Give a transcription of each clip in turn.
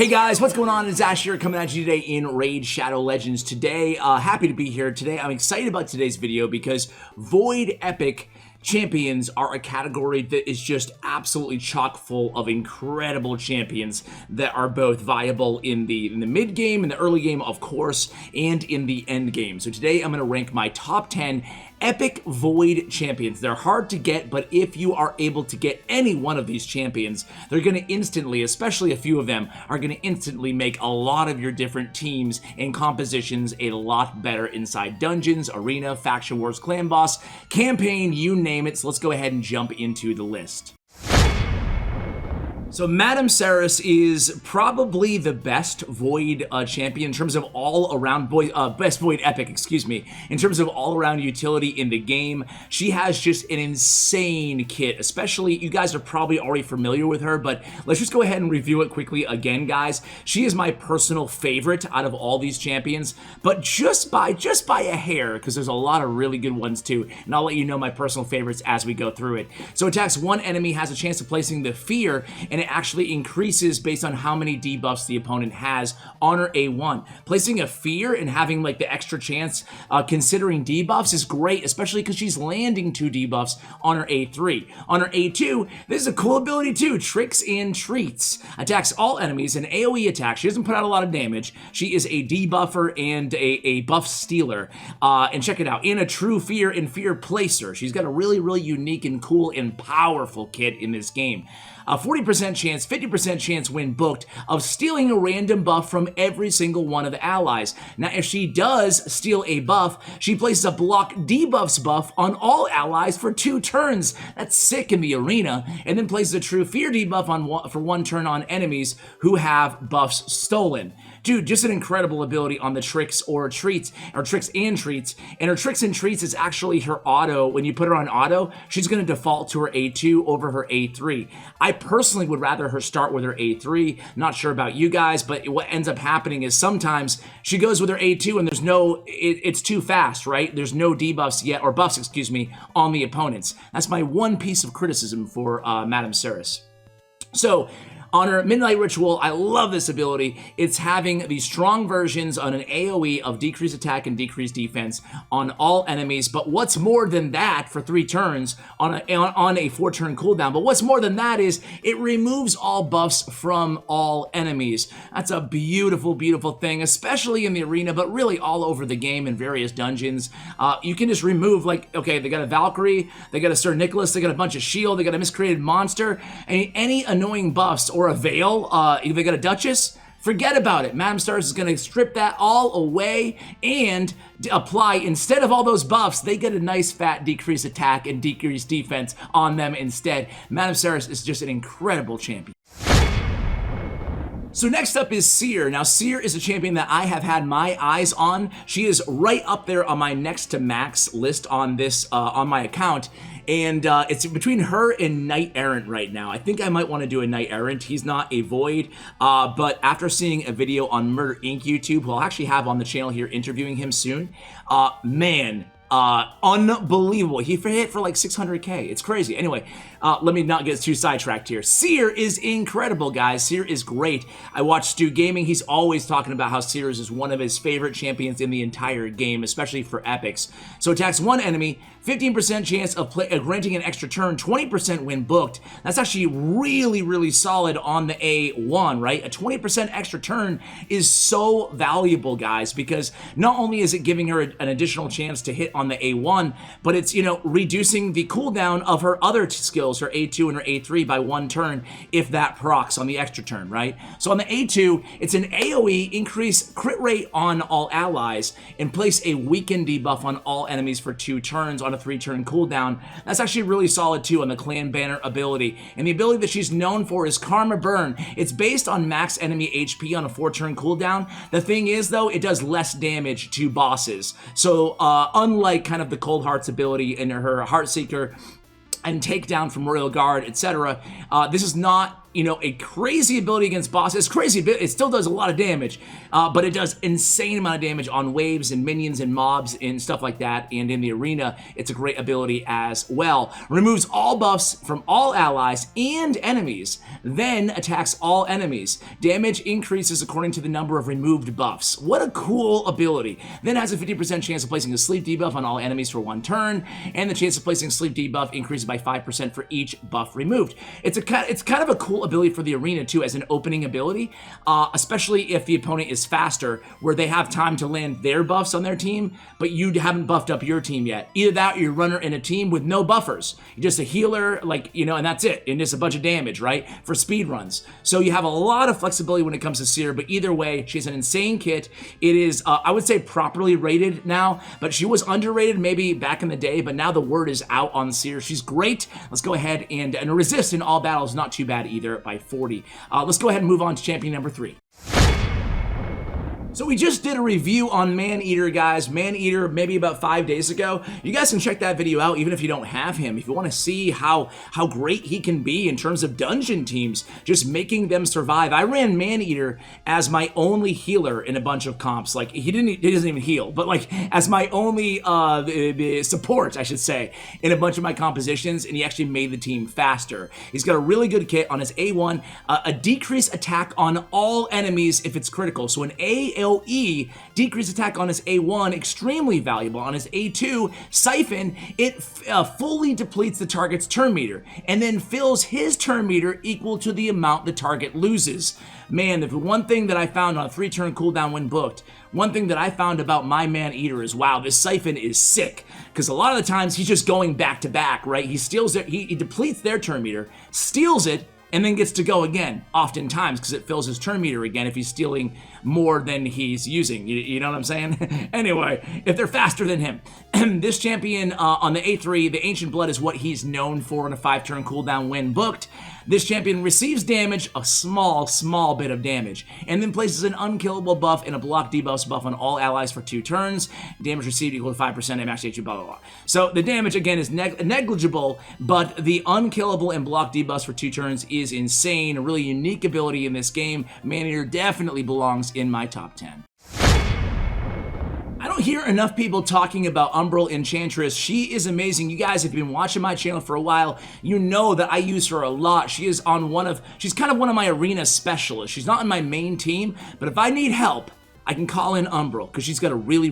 Hey guys, what's going on? It's Ash here coming at you today in Raid Shadow Legends. Today, happy to be here today. I'm excited about today's video because Void Epic champions are a category that is just absolutely chock full of incredible champions that are both viable in the mid game, in the early game, of course, and in the end game. So today I'm going to rank my top 10 epic Void champions. They're hard to get, but if you are able to get any one of these champions, they're going to instantly, especially a few of them, are going to instantly make a lot of your different teams and compositions a lot better inside dungeons, arena, faction wars, clan boss, campaign, you name it. So let's go ahead and jump into the list. So Madame Sarris is probably the best Void champion in terms of all-around best Void Epic, excuse me, in terms of all-around utility in the game. She has just an insane kit, especially, you guys are probably already familiar with her, but let's just go ahead and review it quickly again, guys. She is my personal favorite out of all these champions, but just by a hair, because there's a lot of really good ones too, and I'll let you know my personal favorites as we go through it. So attacks one enemy, has a chance of placing the fear, and it actually increases based on how many debuffs the opponent has on her A1. Placing a fear and having like the extra chance considering debuffs is great, especially because she's landing 2 debuffs on her A3. On her A2, this is a cool ability too, Tricks and Treats. Attacks all enemies, an AoE attack. She doesn't put out a lot of damage. She is a debuffer and a buff stealer. And check it out, in a true fear and fear placer. She's got a really unique and cool and powerful kit in this game. A 40% chance, 50% chance when booked of stealing a random buff from every single one of the allies. Now, if she does steal a buff, she places a block debuffs buff on all allies for 2 turns. That's sick in the arena. And then places a true fear debuff on for 1 turn on enemies who have buffs stolen. Dude, just an incredible ability on the tricks or treats, or tricks and treats. And her tricks and treats is actually her auto. When you put her on auto, she's going to default to her A2 over her A3. I personally would rather her start with her A3. Not sure about you guys, but what ends up happening is sometimes she goes with her A2 and there's no, it's too fast, right? There's no debuffs yet, or buffs, excuse me, on the opponents. That's my one piece of criticism for Madame Sarris. So, on her Midnight Ritual, I love this ability. It's having these strong versions on an AoE of decreased attack and decreased defense on all enemies. But what's more than that for 3 turns on a 4-turn cooldown? But what's more than that is it removes all buffs from all enemies. That's a beautiful, beautiful thing, especially in the arena, but really all over the game in various dungeons. You can just remove, like, okay, they got a Valkyrie, they got a Sir Nicholas, they got a bunch of shield, they got a miscreated monster, and any annoying buffs or a Veil, if they got a Duchess, forget about it. Madame Sarris is going to strip that all away and apply, instead of all those buffs, they get a nice fat decreased attack and decreased defense on them instead. Madame Sarris is just an incredible champion. So next up is Seer. Now, Seer is a champion that I have had my eyes on. She is right up there on my next to max list on this, on my account. And it's between her and Knight Errant right now. I think I might want to do a Knight Errant. He's not a Void, but after seeing a video on Murder Inc. YouTube, who I'll actually have on the channel here interviewing him soon, man, unbelievable. He hit for like 600k. It's crazy. Anyway, let me not get too sidetracked here. Seer is incredible, guys. Seer is great. I watch Stu Gaming. He's always talking about how Seer is one of his favorite champions in the entire game, especially for epics. So attacks one enemy, 15% chance of granting an extra turn, 20% when booked. That's actually really solid on the A1, right? A 20% extra turn is so valuable, guys, because not only is it giving her an additional chance to hit on the A1, but it's, you know, reducing the cooldown of her other skills, her A2 and her A3 by 1 turn if that procs on the extra turn, right? So on the A2, it's an AoE, increase crit rate on all allies, and place a weaken debuff on all enemies for 2 turns on a 3-turn cooldown. That's actually really solid too on the Clan Banner ability. And the ability that she's known for is Karma Burn. It's based on max enemy HP on a 4-turn cooldown. The thing is though, it does less damage to bosses. So unlike kind of the Cold Hearts ability in her Heartseeker and Takedown from Royal Guard, etc., this is not you know, a crazy ability against bosses. It's crazy, it still does a lot of damage, but it does insane amount of damage on waves and minions and mobs and stuff like that, and in the arena, it's a great ability as well. Removes all buffs from all allies and enemies, then attacks all enemies. Damage increases according to the number of removed buffs. What a cool ability. Then has a 50% chance of placing a sleep debuff on all enemies for 1 turn, and the chance of placing a sleep debuff increases by 5% for each buff removed. It's kind of a cool ability for the arena too, as an opening ability, especially if the opponent is faster, where they have time to land their buffs on their team, but you haven't buffed up your team yet. Either that or you're a runner in a team with no buffers. You're just a healer, like, you know, and that's it, and just a bunch of damage, right, for speed runs. So you have a lot of flexibility when it comes to Seer, but either way, she has an insane kit. It is, I would say, properly rated now, but she was underrated maybe back in the day, but now the word is out on Seer. She's great. Let's go ahead and resist in all battles, not too bad either by 40. Let's go ahead and move on to champion number 3. So we just did a review on Maneater, guys. Maneater maybe about 5 days ago. You guys can check that video out even if you don't have him. If you want to see how great he can be in terms of dungeon teams, just making them survive. I ran Maneater as my only healer in a bunch of comps. Like, he doesn't even heal, but like as my only support, I should say, in a bunch of my compositions, and he actually made the team faster. He's got a really good kit on his A1, a decreased attack on all enemies if it's critical. So an AOE, decreased attack on his A1, extremely valuable. On his A2, Siphon, it fully depletes the target's turn meter, and then fills his turn meter equal to the amount the target loses. Man, the one thing that I found on a 3-turn cooldown when booked, one thing that I found about my Maneater is, wow, this Siphon is sick, because a lot of the times he's just going back to back, right? He steals it, he depletes their turn meter, steals it, and then gets to go again, oftentimes, because it fills his turn meter again if he's stealing more than he's using. You know what I'm saying? Anyway, if they're faster than him. This champion on the A3, the Ancient Blood is what he's known for in a 5-turn cooldown when booked. This champion receives damage, a small bit of damage, and then places an unkillable buff and a block debuffs buff on all allies for 2 turns. Damage received equal to 5% and max HP, blah, blah, blah. So the damage, again, is negligible, but the unkillable and block debuffs for 2 turns is insane. A really unique ability in this game. Maneater definitely belongs in my top 10. I don't hear enough people talking about Umbral Enchantress. She is amazing. You guys, if you've been watching my channel for a while, you know that I use her a lot. She is she's kind of one of my arena specialists. She's not in my main team, but if I need help, I can call in Umbral, because she's got a really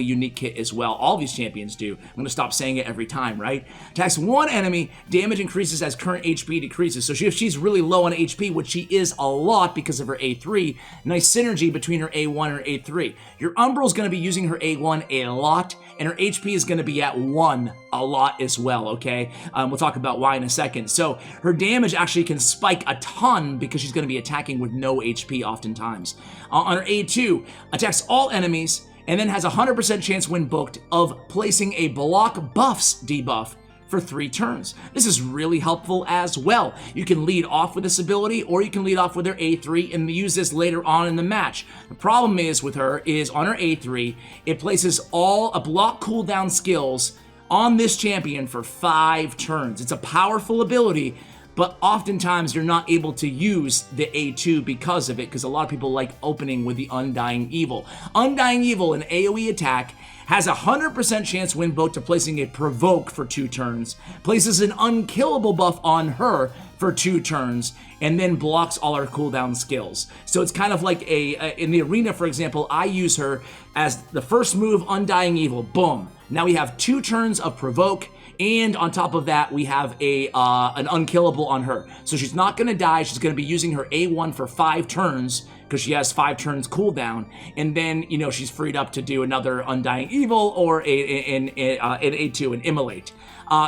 unique kit as well. All these champions do. I'm going to stop saying it every time, right? Attacks one enemy, damage increases as current HP decreases. So if she's really low on HP, which she is a lot because of her A3, nice synergy between her A1 and her A3. Your Umbral's going to be using her A1 a lot, and her HP is going to be at 1 a lot as well, okay? We'll talk about why in a second. So her damage actually can spike a ton because she's going to be attacking with no HP oftentimes. On her A2, attacks all enemies, and then has a 100% chance when booked of placing a block buffs debuff for 3 turns. This is really helpful as well. You can lead off with this ability, or you can lead off with her A3 and use this later on in the match. The problem is with her is on her A3, it places all block cooldown skills on this champion for 5 turns. It's a powerful ability, but oftentimes you're not able to use the A2 because of it, because a lot of people like opening with the Undying Evil. Undying Evil, an AoE attack, has a 100% chance when booked to placing a provoke for 2 turns, places an unkillable buff on her for 2 turns, and then blocks all her cooldown skills. So it's kind of like in the arena, for example, I use her as the first move, Undying Evil, boom. Now we have 2 turns of provoke, and on top of that, we have an unkillable on her. So she's not going to die. She's going to be using her A1 for 5 turns, because she has 5 turns cooldown, and then, you know, she's freed up to do another Undying Evil or an A2, an Immolate.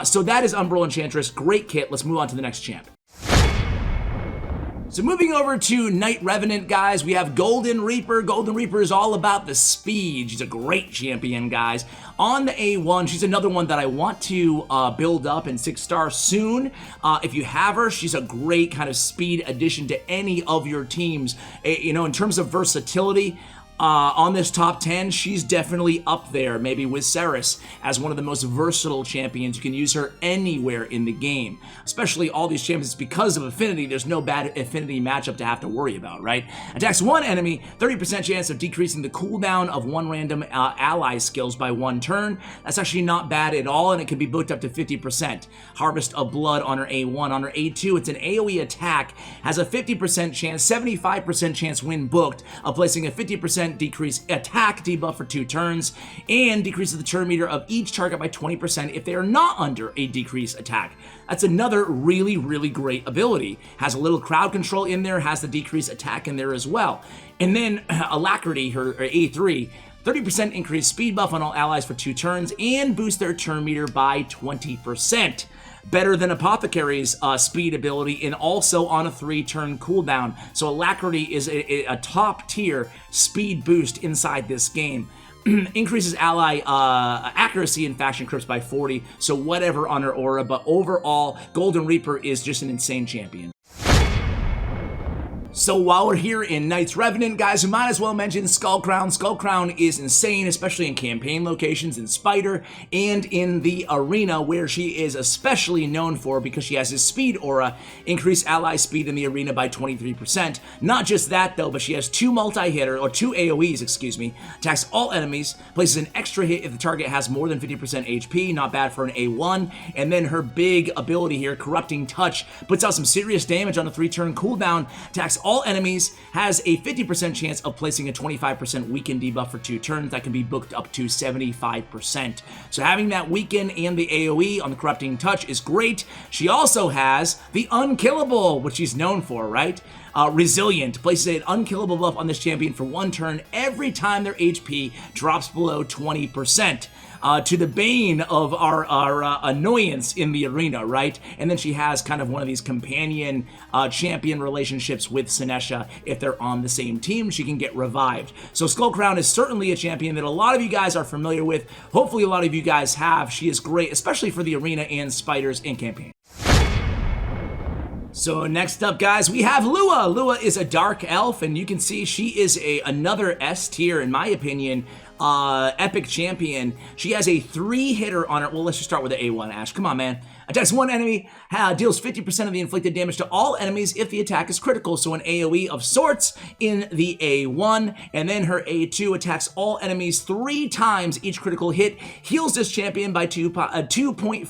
So that is Umbral Enchantress. Great kit. Let's move on to the next champ. So moving over to Knight Revenant, guys, we have Golden Reaper. Golden Reaper is all about the speed. She's a great champion, guys. On the A1, she's another one that I want to build up in 6-star soon. If you have her, she's a great kind of speed addition to any of your teams. You know, in terms of versatility, On this top 10, she's definitely up there, maybe with Sarris, as one of the most versatile champions. You can use her anywhere in the game, especially all these champions. Because of affinity, there's no bad affinity matchup to have to worry about, right? Attacks one enemy, 30% chance of decreasing the cooldown of one random ally skills by 1 turn. That's actually not bad at all, and it can be booked up to 50%. Harvest of Blood on her A1. On her A2, it's an AoE attack, has a 50% chance, 75% chance when booked, of placing a 50% decrease attack debuff for 2 turns, and decreases the turn meter of each target by 20% if they are not under a decrease attack. That's another really, really great ability. Has a little crowd control in there, has the decrease attack in there as well. And then Alacrity, her A3, 30% increased speed buff on all allies for 2 turns, and boost their turn meter by 20%. Better than Apothecary's speed ability, and also on a 3-turn cooldown. So Alacrity is a top tier speed boost inside this game. Increases ally accuracy in faction crypts by 40, so whatever on her aura, but overall, Golden Reaper is just an insane champion. So while we're here in Knights Revenant, guys, we might as well mention Skullcrown. Skullcrown is insane, especially in campaign locations, in Spider, and in the arena, where she is especially known for because she has his speed aura, increase ally speed in the arena by 23%. Not just that, though, but she has 2 multi-hitter, or 2 AoEs, excuse me, attacks all enemies, places an extra hit if the target has more than 50% HP, not bad for an A1, and then her big ability here, Corrupting Touch, puts out some serious damage on a 3-turn cooldown, attacks all enemies, has a 50% chance of placing a 25% weaken debuff for 2 turns that can be booked up to 75%. So having that weaken and the AoE on the Corrupting Touch is great. She also has the Unkillable, which she's known for, right? Resilient, places an unkillable buff on this champion for 1 turn every time their HP drops below 20%. To the bane of our annoyance in the arena, right? And then she has kind of one of these companion champion relationships with Sinesha. If they're on the same team, she can get revived. So Skullcrown is certainly a champion that a lot of you guys are familiar with. Hopefully a lot of you guys have. She is great, especially for the arena and spiders and campaign. So next up, guys, we have Lula. Lula is a dark elf, and you can see she is another S tier, in my opinion, epic champion. She has a 3-hitter on her. Well, let's just start with the A1, Ash. Come on, man. Attacks one enemy, deals 50% of the inflicted damage to all enemies if the attack is critical, so an AoE of sorts in the A1, and then her A2 attacks all enemies 3 times each critical hit, heals this champion by 2.5%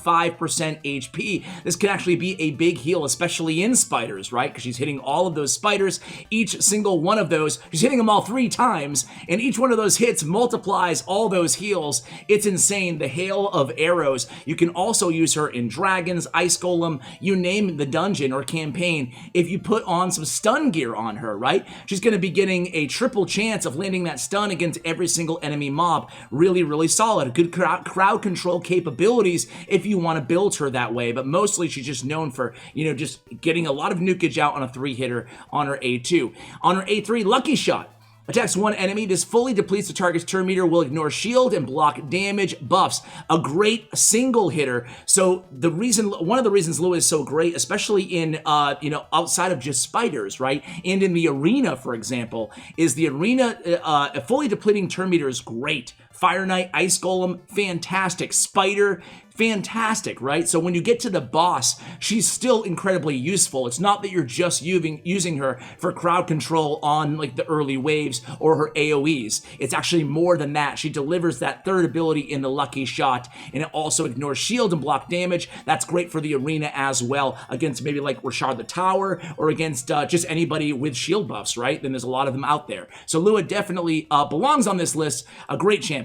HP. This can actually be a big heal, especially in spiders, right? Because she's hitting all of those spiders, each single one of those, she's hitting them all 3 times, and each one of those hits multiplies all those heals. It's insane. The hail of arrows. You can also use her in dragons, ice golem, you name the dungeon or campaign. If you put on some stun gear on her, right, she's going to be getting a triple chance of landing that stun against every single enemy mob. Really, really solid. Good crowd control capabilities if you want to build her that way, but mostly she's just known for, you know, just getting a lot of nukage out on a 3-hitter on her A2. On her A3, Lucky Shot. Attacks one enemy. This fully depletes the target's turn meter, will ignore shield and block damage buffs. A great single hitter. So one of the reasons Lua is so great, especially in, outside of just spiders, right? And in the arena, for example, is the arena, a fully depleting turn meter is great. Fire Knight, Ice Golem, fantastic. Spider, fantastic, right? So when you get to the boss, she's still incredibly useful. It's not that you're just using her for crowd control on like the early waves or her AoEs. It's actually more than that. She delivers that 3rd ability in the Lucky Shot, and it also ignores shield and block damage. That's great for the arena as well, against maybe like Rashard the Tower, or against just anybody with shield buffs, right? Then there's a lot of them out there. So Lua definitely belongs on this list. A great champion.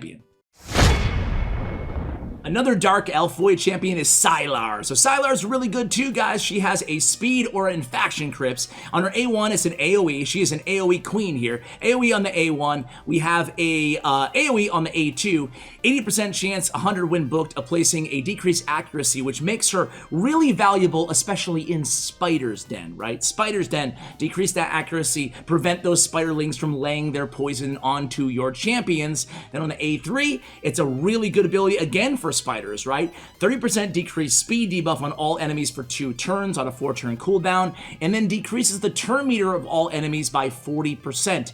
Another Dark Elf Void champion is Sylar. So Sylar's really good too, guys. She has a speed aura in faction crypts. On her A1, it's an AoE. She is an AoE queen here. AoE on the A1. We have a AoE on the A2. 80% chance, 100 when booked, of placing a decreased accuracy, which makes her really valuable, especially in Spider's Den, right? Spider's Den, decrease that accuracy, prevent those spiderlings from laying their poison onto your champions. Then on the A3, it's a really good ability, again, for spiders, right? 30% decreased speed debuff on all enemies for 2 turns on a 4-turn cooldown, and then decreases the turn meter of all enemies by 40%.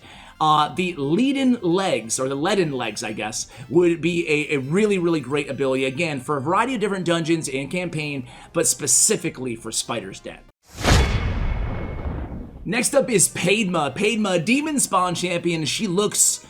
The leaden legs, or the leaden legs, I guess, would be a really, really great ability, again, for a variety of different dungeons and campaign, but specifically for Spider's Den. Next up is Padma. Padma, Demon Spawn champion. She looks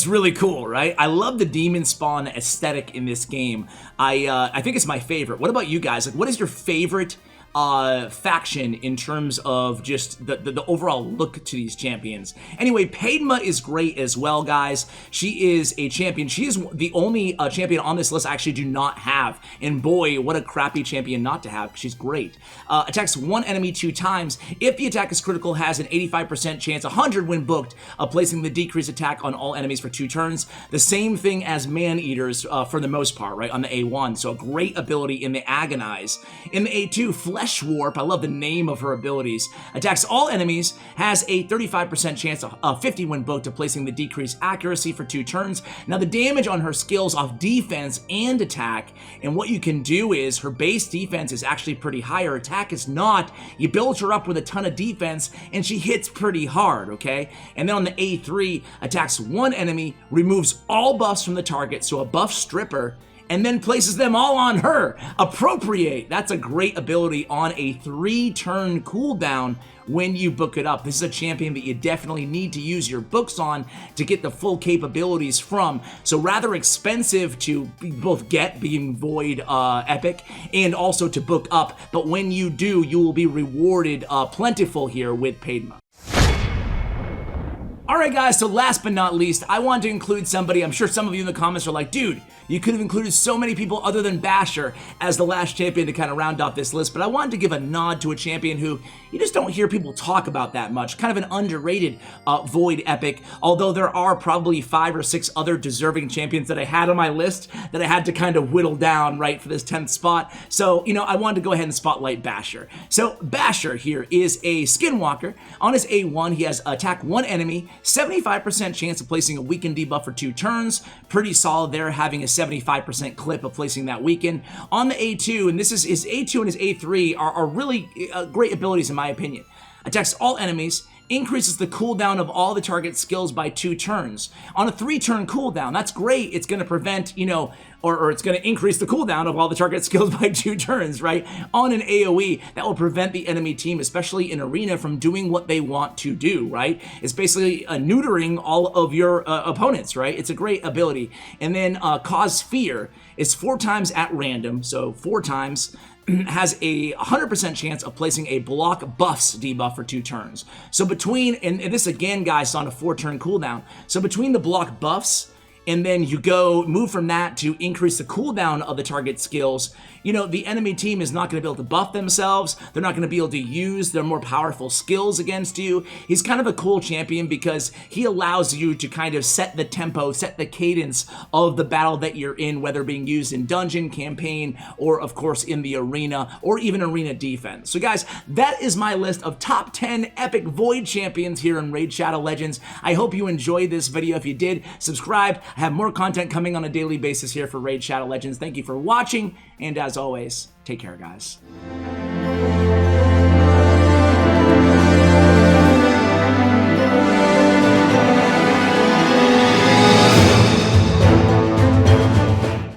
really cool, right? I love the Demon Spawn aesthetic in this game. I think it's my favorite. What about you guys? Like, what is your favorite faction in terms of just the overall look to these champions? Anyway, Padma is great as well, guys. She is a champion. She is the only champion on this list I actually do not have, and boy, what a crappy champion not to have. She's great. Attacks 1 enemy 2 times. If the attack is critical, has an 85% chance, 100 when booked, of placing the decreased attack on all enemies for 2 turns. The same thing as Maneaters for the most part, right, on the A1. So a great ability in the Agonize. In the A2, Flesh Warp, I love the name of her abilities, attacks all enemies, has a 35% chance of 50 when booked of placing the decreased accuracy for 2 turns. Now the damage on her skills off defense and attack, and what you can do is her base defense is actually pretty high, her attack is not. You build her up with a ton of defense and she hits pretty hard, okay? And then on the A3, attacks 1 enemy, removes all buffs from the target, so a buff stripper, and then places them all on her. Appropriate. That's a great ability on a 3-turn cooldown when you book it up. This is a champion that you definitely need to use your books on to get the full capabilities from. So rather expensive to both get, being Void Epic, and also to book up. But when you do, you will be rewarded plentiful here with Padma. Alright guys, so last but not least, I want to include somebody. I'm sure some of you in the comments are like, dude, you could have included so many people other than Basher as the last champion to kind of round off this list, but I wanted to give a nod to a champion who you just don't hear people talk about that much. Kind of an underrated Void Epic, although there are probably 5 or 6 other deserving champions that I had on my list that I had to kind of whittle down, right, for this 10th spot. So, you know, I wanted to go ahead and spotlight Basher. So Basher here is a Skinwalker. On his A1, he has attack 1 enemy, 75% chance of placing a weaken debuff for 2 turns. Pretty solid there, having a 75% clip of placing that weaken. On the A2, and this is his A2 and his A3 are really great abilities in my opinion. Attacks all enemies, increases the cooldown of all the target skills by 2 turns. On a 3-turn cooldown, that's great. It's going to prevent, you know, or it's going to increase the cooldown of all the target skills by 2 turns, right? On an AoE, that will prevent the enemy team, especially in Arena, from doing what they want to do, right? It's basically neutering all of your opponents, right? It's a great ability. And then Cause Fear is 4 times at random, so 4 times, has a 100% chance of placing a block buffs debuff for 2 turns. So between, and this again guys is on a 4-turn cooldown, so between the block buffs and then you move from that to increase the cooldown of the target skills, you know, the enemy team is not going to be able to buff themselves. They're not going to be able to use their more powerful skills against you. He's kind of a cool champion because he allows you to kind of set the tempo, set the cadence of the battle that you're in, whether being used in dungeon, campaign, or of course in the arena, or even arena defense. So guys, that is my list of top 10 epic Void champions here in Raid Shadow Legends. I hope you enjoyed this video. If you did, subscribe. I have more content coming on a daily basis here for Raid Shadow Legends. Thank you for watching, and as always, take care, guys.